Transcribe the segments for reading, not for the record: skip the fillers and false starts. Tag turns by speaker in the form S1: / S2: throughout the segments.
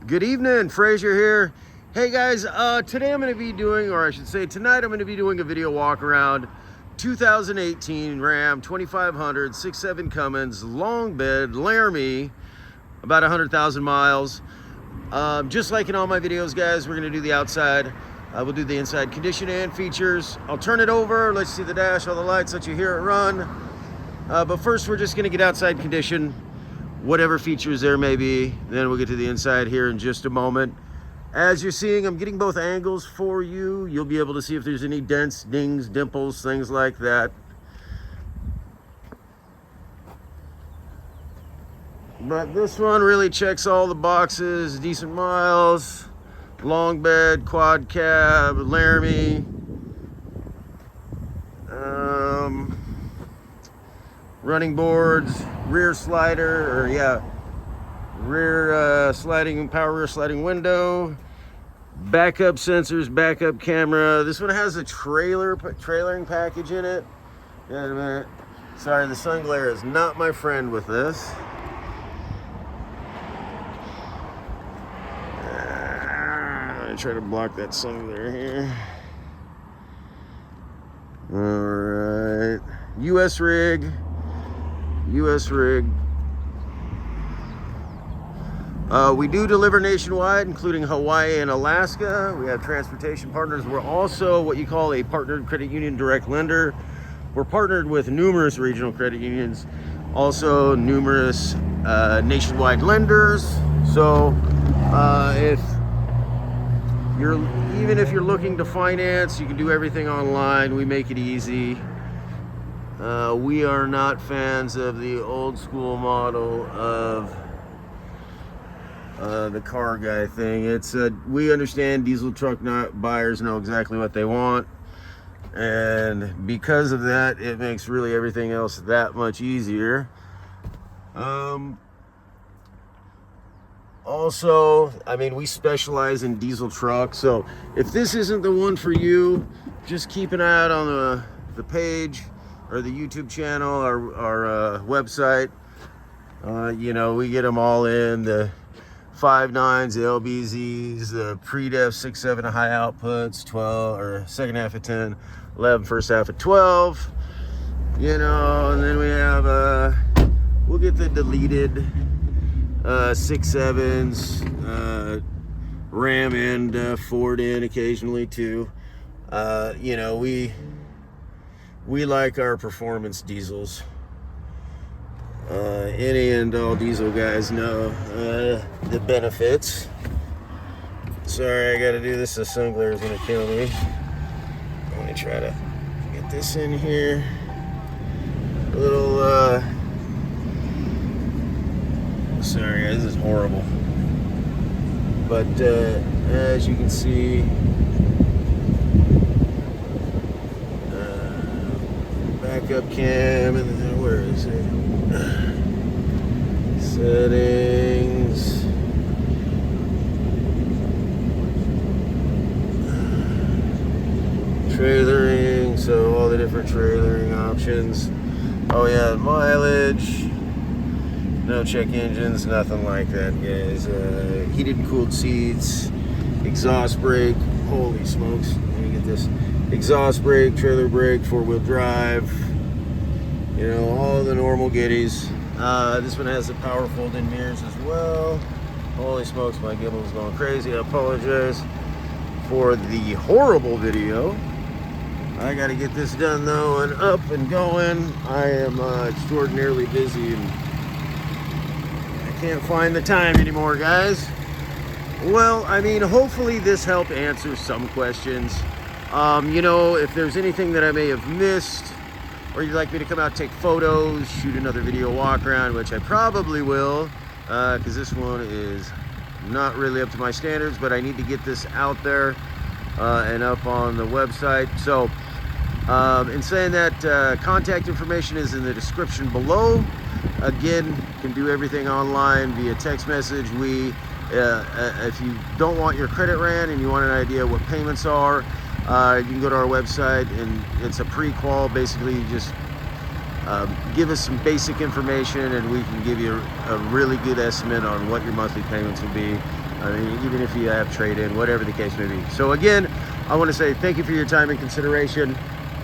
S1: Good evening, Frazier here. Hey guys, today I'm going to be doing, or I should say tonight I'm going to be doing a video walk around 2018 Ram 2500 6.7 Cummins Longbed Laramie, about 100,000 miles. Just like in all my videos, guys, we're going to do the outside. We'll do the inside condition and features. I'll turn it over, let you see the dash, all the lights, let you hear it run. But first we're just going to get outside condition, whatever features there may be. Then we'll get to the inside here in just a moment. As you're seeing, I'm getting both angles for you. You'll be able to see if there's any dents, dings, dimples, things like that. But this one really checks all the boxes. Decent miles, long bed, quad cab, Laramie. Running boards, rear slider, rear sliding, power rear sliding window, backup sensors, backup camera. This one has a trailering package in it. Wait a minute. Sorry, the sun glare is not my friend with this. I'm gonna try to block that sun glare here. All right, U.S. rig. We do deliver nationwide, including Hawaii and Alaska. We have transportation partners. We're also what you call a partnered credit union direct lender. We're partnered with numerous regional credit unions, also numerous nationwide lenders. So even if you're looking to finance, you can do everything online. We make it easy. We are not fans of the old school model of the car guy thing. We understand diesel truck buyers know exactly what they want, and because of that, it makes really everything else that much easier. Also, I mean, we specialize in diesel trucks, so if this isn't the one for you, just keep an eye out on the page or the YouTube channel, our website. We get them all in, the 5.9s, the LBZs, the pre-def 6.7 high outputs, 12 or second half of 10, 11 first half of 12. And then we have we'll get the deleted 6.7s, Ram and Ford in occasionally too. We like our performance diesels. Any and all diesel guys know the benefits. Sorry, I gotta do this. The sun glare is gonna kill me. Let me try to get this in here. A little, sorry guys, this is horrible. But as you can see, backup cam, and then where is it? Settings. Trailering, so all the different trailering options. Oh yeah, mileage. No check engines, nothing like that, guys. Heated and cooled seats, exhaust brake. Holy smokes! Let me get this. Exhaust brake, trailer brake, four-wheel drive. All the normal goodies. This one has the power fold-in mirrors as well. Holy smokes, my gimbal is going crazy. I apologize for the horrible video. I got to get this done though and up and going. I am extraordinarily busy and I can't find the time anymore, guys. Well, I mean, hopefully this helped answer some questions. If there's anything that I may have missed, or you'd like me to come out, take photos, shoot another video walk around, which I probably will, because this one is not really up to my standards, but I need to get this out there and up on the website. So in saying that, contact information is in the description below. Again, you can do everything online via text message. If you don't want your credit ran and you want an idea what payments are, you can go to our website, and it's a pre-qual. Basically, you just Give us some basic information and we can give you a really good estimate on what your monthly payments will be. I mean, even if you have trade-in, whatever the case may be. So again, I want to say thank you for your time and consideration,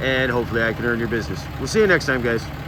S1: and hopefully I can earn your business. We'll see you next time, guys.